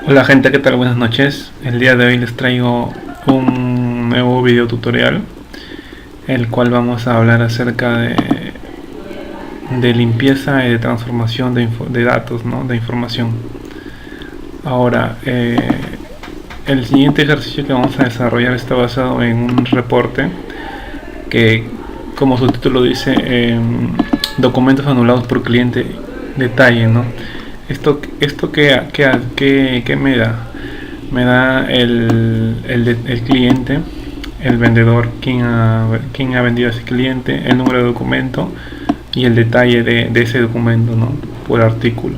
Hola gente, ¿qué tal? Buenas noches. El día de hoy les traigo un nuevo video tutorial, el cual vamos a hablar acerca de limpieza y de transformación de datos, ¿no? De información. Ahora, el siguiente ejercicio que vamos a desarrollar está basado en un reporte que, como su título dice, documentos anulados por cliente, detalle, ¿no? Esto que me da, el cliente, el vendedor, quién ha vendido a ese cliente, el número de documento y el detalle de ese documento, ¿no? Por artículo.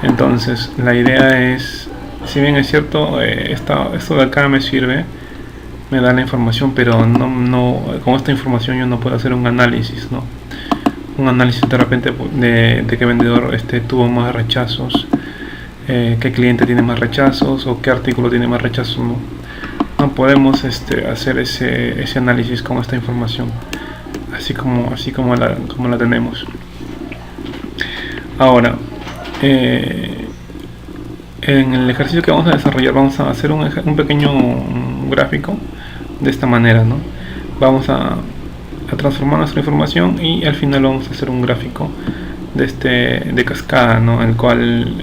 Entonces la idea es, si bien es cierto, esto de acá me sirve, me da la información, pero con esta información yo no puedo hacer un análisis, ¿no? Un análisis de repente de qué vendedor tuvo más rechazos, qué cliente tiene más rechazos o qué artículo tiene más rechazos. No podemos hacer ese análisis con esta información así como la tenemos. Ahora, en el ejercicio que vamos a desarrollar vamos a hacer un pequeño gráfico de esta manera, ¿no? Vamos a transformar nuestra información y al final vamos a hacer un gráfico de cascada, ¿no? El cual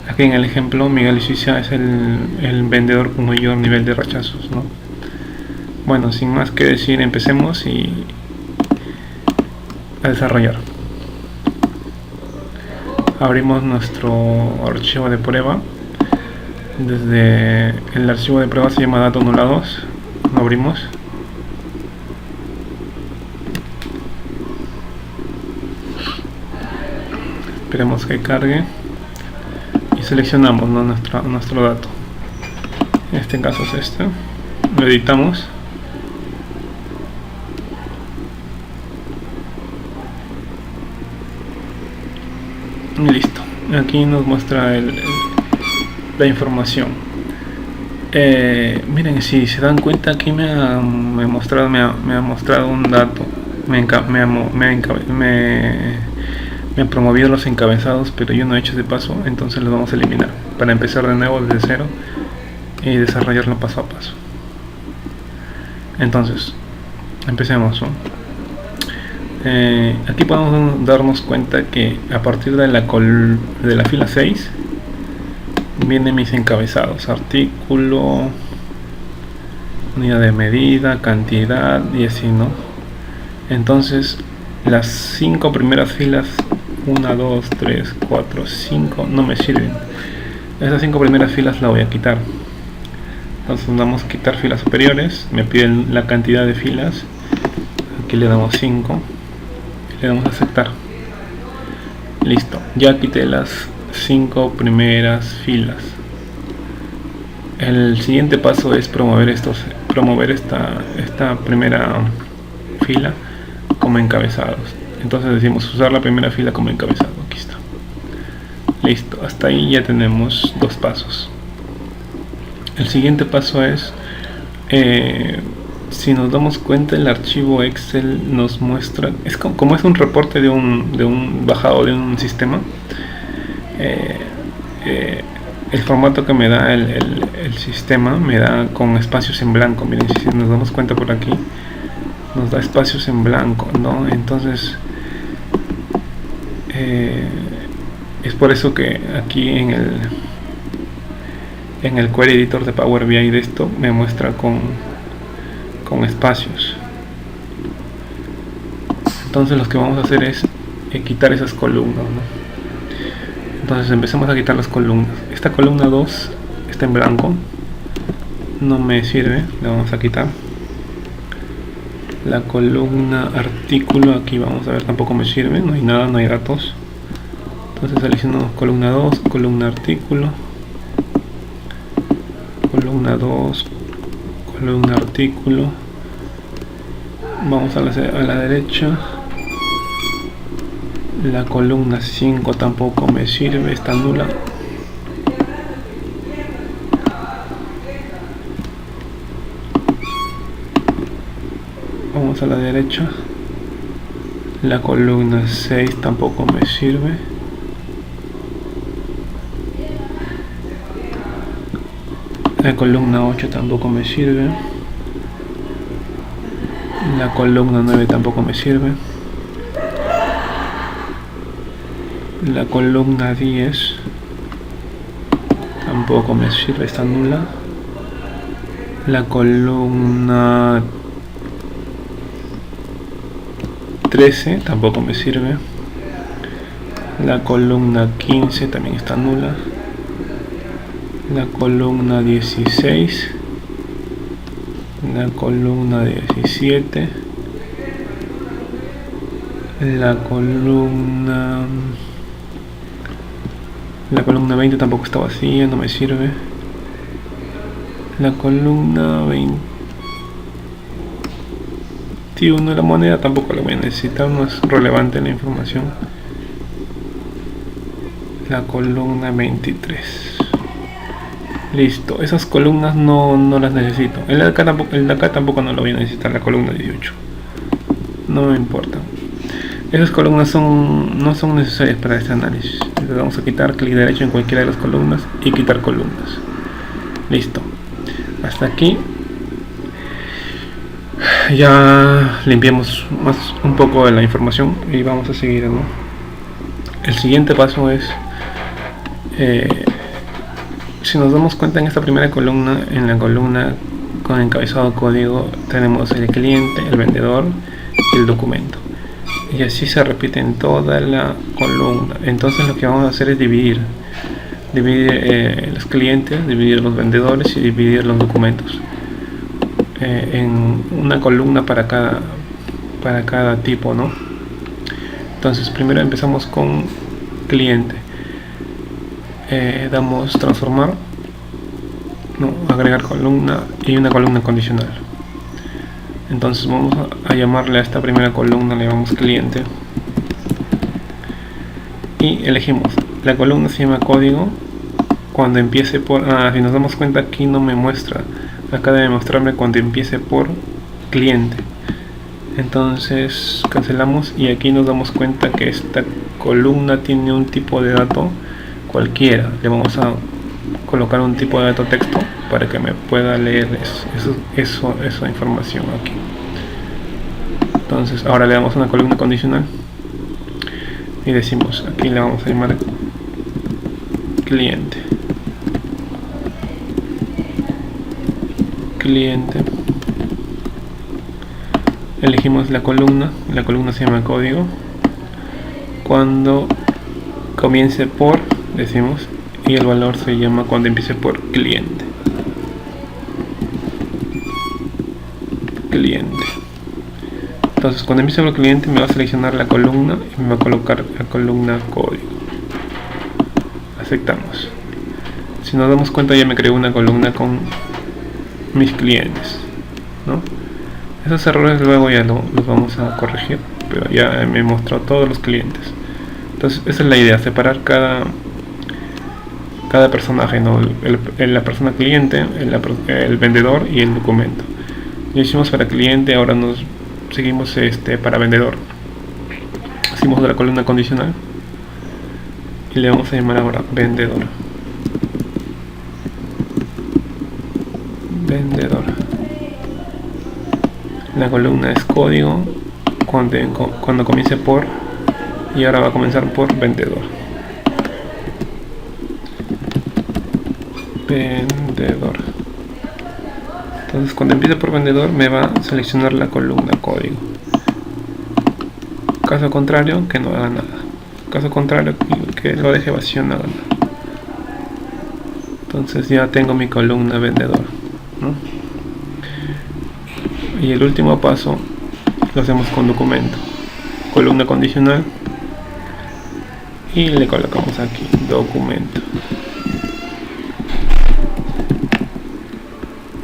aquí en el ejemplo Miguel Suiza es el vendedor con mayor nivel de rechazos, ¿no? Bueno, sin más que decir, empecemos a desarrollar. Abrimos nuestro archivo de prueba. Desde el archivo de prueba se llama datos anulados. Lo abrimos. Esperemos que cargue y seleccionamos, ¿no? nuestro dato. En este caso es este. Lo editamos. Y listo. Aquí nos muestra la información. Miren, si se dan cuenta, aquí me ha mostrado un dato. Me ha promovido los encabezados, pero yo no he hecho ese paso, entonces los vamos a eliminar para empezar de nuevo desde cero y desarrollarlo paso a paso. Entonces empecemos, ¿no? Aquí podemos darnos cuenta que a partir de la fila 6 vienen mis encabezados: artículo, unidad de medida, cantidad y así, ¿no? Entonces las 5 primeras filas, 1, 2, 3, 4, 5, no me sirven. Esas 5 primeras filas las voy a quitar. Entonces vamos a quitar filas superiores. Me piden la cantidad de filas. Aquí le damos 5 y le damos a aceptar. Listo, ya quité las 5 primeras filas. El siguiente paso es promover esta primera fila como encabezados. Entonces decimos usar la primera fila como encabezado. Aquí está. Listo, hasta ahí ya tenemos 2 pasos. El siguiente paso es, si nos damos cuenta, el archivo Excel nos muestra, como es un reporte de un bajado de un sistema, el formato que me da el sistema me da con espacios en blanco. Miren, si nos damos cuenta por aquí nos da espacios en blanco, ¿no? Entonces es por eso que aquí en el Query Editor de Power BI de esto me muestra con espacios. Entonces lo que vamos a hacer es quitar esas columnas, ¿no? Entonces empecemos a quitar las columnas. Esta columna 2 está en blanco, no me sirve, la vamos a quitar. La columna artículo, aquí vamos a ver, tampoco me sirve, no hay nada, no hay datos. Entonces seleccionamos columna 2, columna artículo, columna 2, columna artículo. Vamos a la derecha. La columna 5 tampoco me sirve, está nula. Vamos a la derecha. La columna 6 tampoco me sirve. La columna 8 tampoco me sirve. La columna 9 tampoco me sirve. La columna 10 tampoco me sirve, está nula. La columna 13 tampoco me sirve. La columna 15 también está nula. La columna 16. La columna 17. La columna 20 tampoco está vacía, no me sirve. La columna 21 de la moneda tampoco la voy a necesitar, no es relevante la información. La columna 23. Listo, esas columnas no las necesito. El de acá tampoco no lo voy a necesitar, la columna 18. No me importa. Esas columnas no son necesarias para este análisis. Le vamos a quitar clic derecho en cualquiera de las columnas y quitar columnas. Listo. Hasta aquí. Ya limpiamos un poco de la información y vamos a seguir, ¿no? El siguiente paso es, si nos damos cuenta, en esta primera columna, en la columna con encabezado código, tenemos el cliente, el vendedor y el documento. Y así se repite en toda la columna. Entonces lo que vamos a hacer es dividir los clientes, dividir los vendedores y dividir los documentos en una columna para cada tipo, ¿no? Entonces primero empezamos con cliente. Damos transformar, agregar columna y una columna condicional. Entonces vamos a llamarle a esta primera columna, le llamamos cliente y elegimos. La columna se llama código. Cuando empiece por, si nos damos cuenta, aquí no me muestra, acá debe mostrarme cuando empiece por cliente. Entonces cancelamos y aquí nos damos cuenta que esta columna tiene un tipo de dato cualquiera. Le vamos a colocar un tipo de dato texto para que me pueda leer esa información aquí. Entonces ahora le damos una columna condicional y decimos, aquí le vamos a llamar cliente. Elegimos la columna se llama código. Cuando comience por, decimos, y el valor se llama cuando empiece por cliente. Entonces cuando empiece por cliente me va a seleccionar la columna y me va a colocar la columna código. Aceptamos. Si nos damos cuenta, ya me creó una columna con mis clientes, ¿no? Esos errores luego ya los vamos a corregir, pero ya me mostró todos los clientes. Entonces esa es la idea, separar cada personaje, ¿no? La persona cliente, el vendedor y el documento. Lo hicimos para cliente, ahora nos seguimos para vendedor. Hicimos la columna condicional y le vamos a llamar ahora vendedor. La columna es código cuando comience por, y ahora va a comenzar por vendedor. Entonces cuando empiece por vendedor me va a seleccionar la columna código. Caso contrario, que no haga nada. Caso contrario, que lo deje vacío, no haga nada. Entonces ya tengo mi columna vendedor, ¿no? Y el último paso lo hacemos con documento. Columna condicional y le colocamos aquí documento.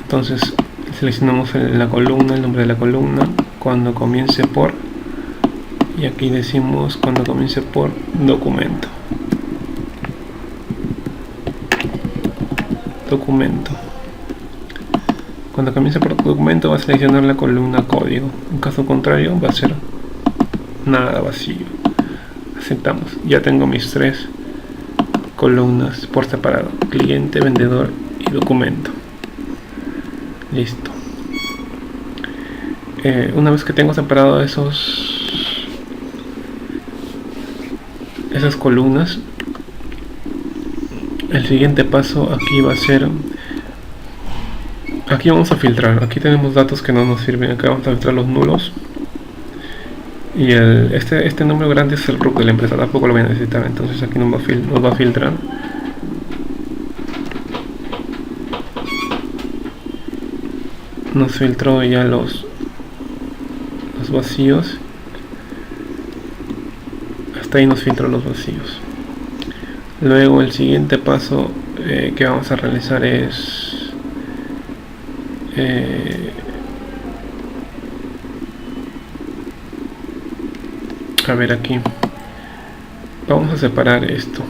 Entonces seleccionamos la columna, el nombre de la columna, cuando comience por, y aquí decimos cuando comience por documento. Cuando comience por documento va a seleccionar la columna código. En caso contrario va a ser nada, vacío. Aceptamos. Ya tengo mis tres columnas por separado: cliente, vendedor y documento. Listo. Una vez que tengo separado esas columnas, el siguiente paso aquí va a ser, aquí vamos a filtrar. Aquí tenemos datos que no nos sirven. Acá vamos a filtrar los nulos. Y este número grande es el RUC de la empresa, tampoco lo voy a necesitar, entonces aquí nos va a filtrar. Nos filtró ya los vacíos. Hasta ahí nos filtró los vacíos. Luego el siguiente paso que vamos a realizar es a ver, aquí vamos a separar esto.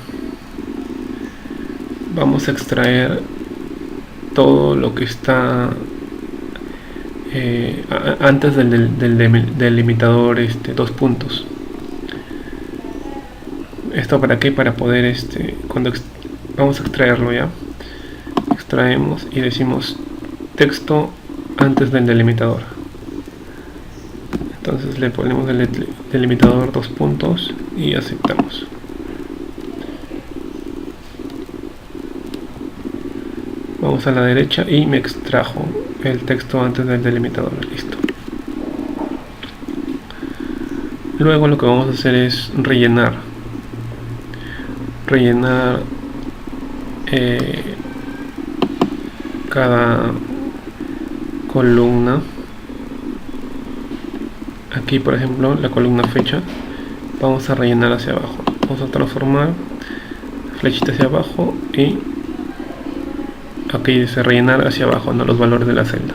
Vamos a extraer todo lo que está antes del delimitador 2 puntos. ¿Esto para qué? Para poder cuando vamos a extraerlo, ya extraemos y decimos texto antes del delimitador. Entonces le ponemos el delimitador 2 puntos y aceptamos. Vamos a la derecha y me extrajo el texto antes del delimitador. Listo. Luego lo que vamos a hacer es rellenar cada columna. Aquí, por ejemplo, la columna fecha, vamos a rellenar hacia abajo. Vamos a transformar flechita hacia abajo y aquí dice rellenar hacia abajo, no los valores de la celda.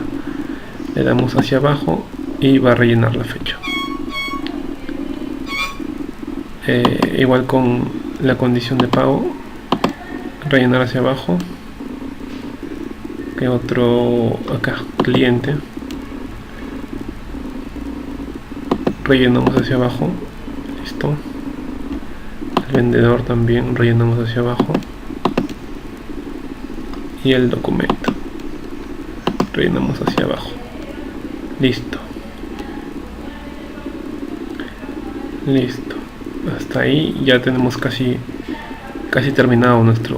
Le damos hacia abajo y va a rellenar la fecha. Igual con la condición de pago, rellenar hacia abajo. Que otro acá, cliente, rellenamos hacia abajo. Listo. El vendedor también rellenamos hacia abajo. Y el documento rellenamos hacia abajo. Listo. Hasta ahí ya tenemos casi terminado nuestra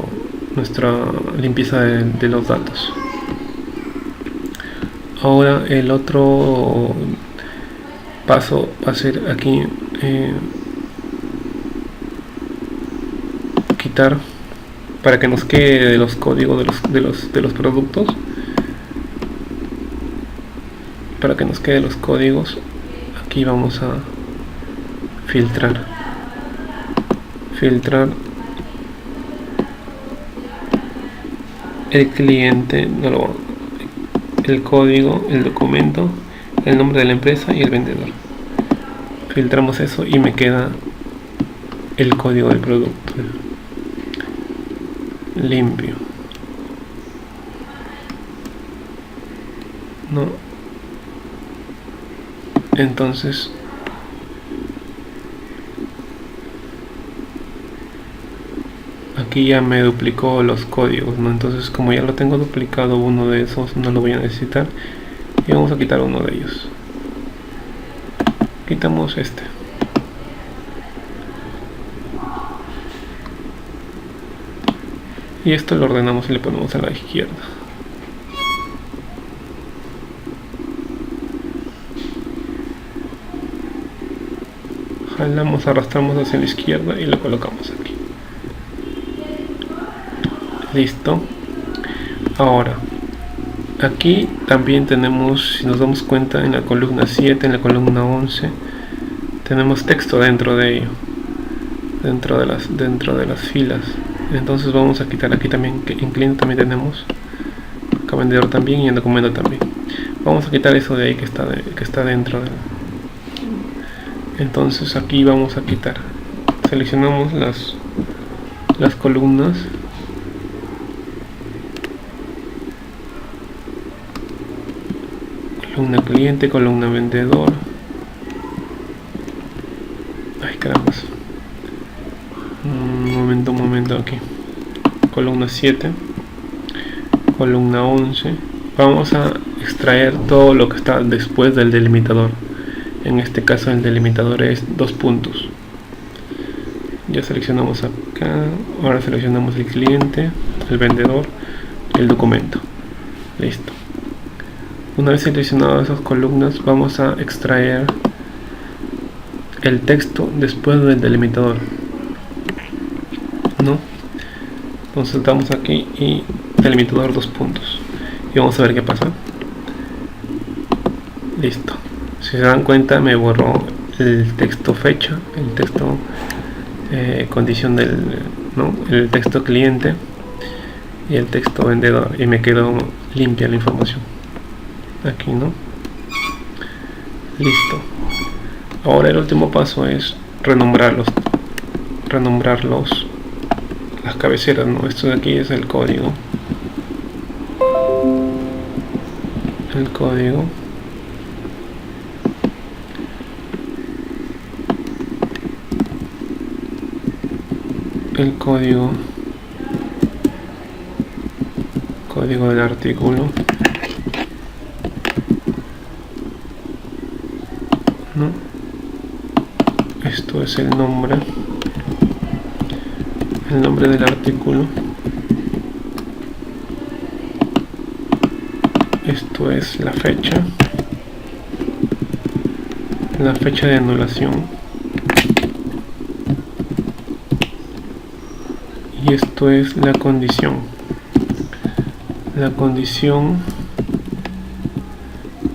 limpieza de los datos. Ahora el otro paso va a ser aquí quitar, para que nos quede de los códigos de los productos, para que nos quede los códigos. Aquí vamos a filtrar el cliente, el código, el documento, el nombre de la empresa y el vendedor. Filtramos eso y me queda el código del producto limpio. No. Entonces aquí ya me duplicó los códigos, ¿no? Entonces, como ya lo tengo duplicado, uno de esos no lo voy a necesitar y vamos a quitar uno de ellos. Quitamos este. Y esto lo ordenamos y le ponemos a la izquierda. Jalamos, arrastramos hacia la izquierda y lo colocamos aquí. Listo. Ahora, aquí también tenemos, si nos damos cuenta, en la columna 7, en la columna 11, tenemos texto dentro de ello, dentro de las filas. Entonces vamos a quitar aquí también, que en cliente también tenemos, acá vendedor también y en documento también. Vamos a quitar eso de ahí que está dentro de. Entonces aquí vamos a quitar, seleccionamos las columnas. Columna cliente, columna vendedor. Ay, caramba. Un momento aquí. Columna 7, columna 11, vamos a extraer todo lo que está después del delimitador. En este caso el delimitador es 2 puntos. Ya seleccionamos acá, ahora seleccionamos el cliente, el vendedor y el documento. Listo. Una vez seleccionado esas columnas, vamos a extraer el texto después del delimitador, ¿no? Entonces damos aquí y delimitador 2 puntos y vamos a ver qué pasa. Listo. Si se dan cuenta, me borró el texto fecha, el texto condición del, ¿no? El texto cliente y el texto vendedor, y me quedó limpia la información aquí, ¿no? Listo. Ahora el último paso es renombrar las cabeceras, ¿no? Esto de aquí es el código. El código. Código del artículo, ¿no? Esto es el nombre del artículo. Esto es la fecha de anulación, y esto es la condición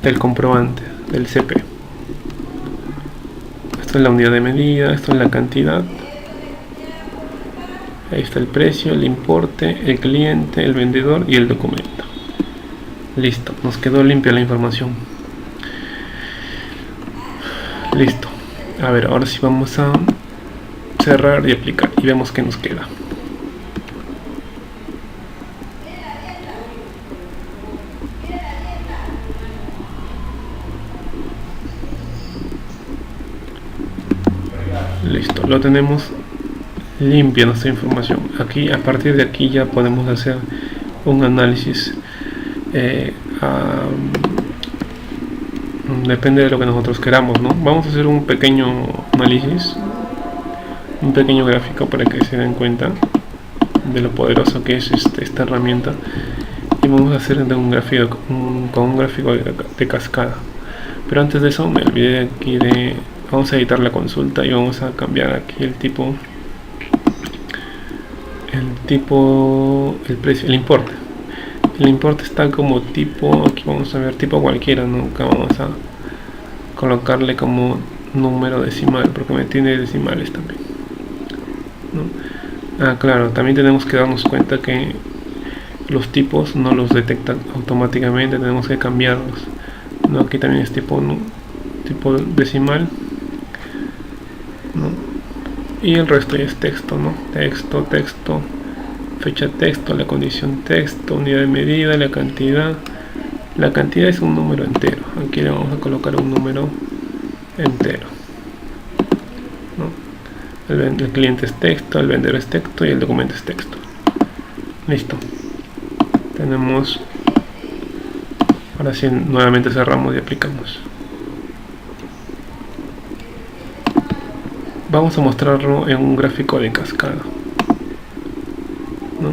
del comprobante del CP. Esto es la unidad de medida, esto es la cantidad, ahí está el precio, el importe, el cliente, el vendedor y el documento. Listo, nos quedó limpia la información. Listo. A ver, ahora sí vamos a cerrar y aplicar y vemos qué nos queda. Listo, lo tenemos limpia nuestra información. Aquí, a partir de aquí ya podemos hacer un análisis. Depende de lo que nosotros queramos, ¿no? Vamos a hacer un pequeño análisis, un pequeño gráfico para que se den cuenta de lo poderoso que es esta herramienta. Y vamos a hacer de un gráfico con un gráfico de cascada. Pero antes de eso me olvidé aquí de... Vamos a editar la consulta y vamos a cambiar aquí el tipo, el precio, el importe. El importe está como tipo, aquí vamos a ver tipo cualquiera, ¿no? Acá vamos a colocarle como número decimal, porque me tiene decimales también, ¿no? Ah, claro, también tenemos que darnos cuenta que los tipos no los detectan automáticamente, tenemos que cambiarlos, ¿no? Aquí también es tipo, ¿no? Tipo decimal, ¿no? Y el resto ya es texto, ¿no? Texto, fecha texto, la condición texto, unidad de medida, la cantidad. La cantidad es un número entero. Aquí le vamos a colocar un número entero, ¿no? El cliente es texto, el vendedor es texto y el documento es texto. Listo. Tenemos... Ahora sí, nuevamente cerramos y aplicamos. Vamos a mostrarlo en un gráfico de cascada, ¿no?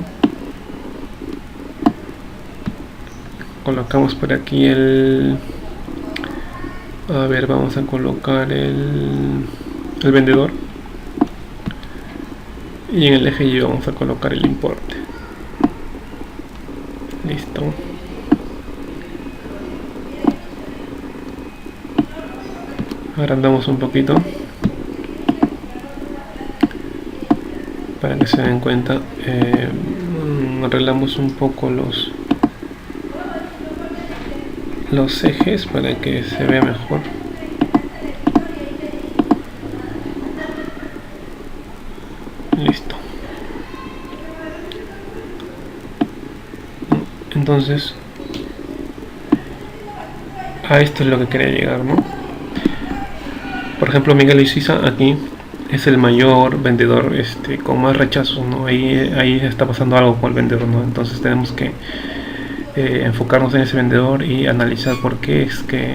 Colocamos por aquí el... A ver, vamos a colocar el vendedor. Y en el eje Y vamos a colocar el importe. Listo. Agrandamos un poquito para que se den cuenta. Arreglamos un poco los ejes para que se vea mejor. Listo. Entonces, a esto es lo que quería llegar, ¿no? Por ejemplo, Miguel Isiza aquí es el mayor vendedor con más rechazos, ¿no? Ahí está pasando algo con el vendedor, ¿no? Entonces tenemos que enfocarnos en ese vendedor y analizar por qué es que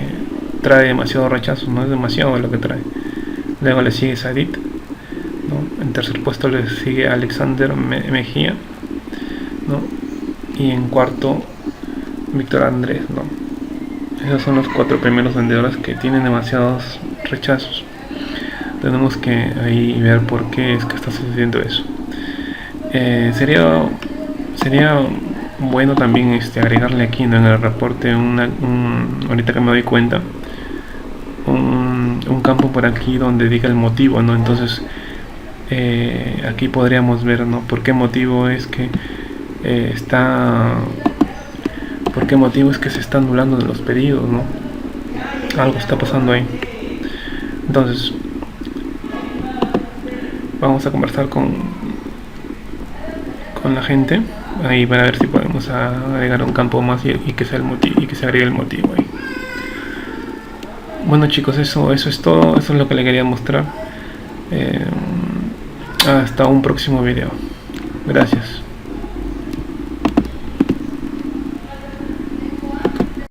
trae demasiado rechazo. No es demasiado lo que trae. Luego le sigue Sadit, ¿no? En tercer puesto le sigue Alexander Mejía, ¿no? Y en cuarto Víctor Andrés, ¿no? Esos son los 4 primeros vendedores que tienen demasiados rechazos. Tenemos que ahí ver por qué es que está sucediendo eso. Sería bueno también agregarle aquí, ¿no?, en el reporte ahorita que me doy cuenta, un campo por aquí donde diga el motivo, ¿no? Entonces aquí podríamos ver, ¿no?, por qué motivo es que por qué motivo es que se está anulando los pedidos, ¿no? Algo está pasando ahí. Entonces vamos a conversar con la gente ahí para ver si podemos agregar un campo más y que sea el motivo, y que se agregue el motivo ahí. Bueno, chicos, eso es todo. Eso es lo que le quería mostrar. Hasta un próximo video. Gracias.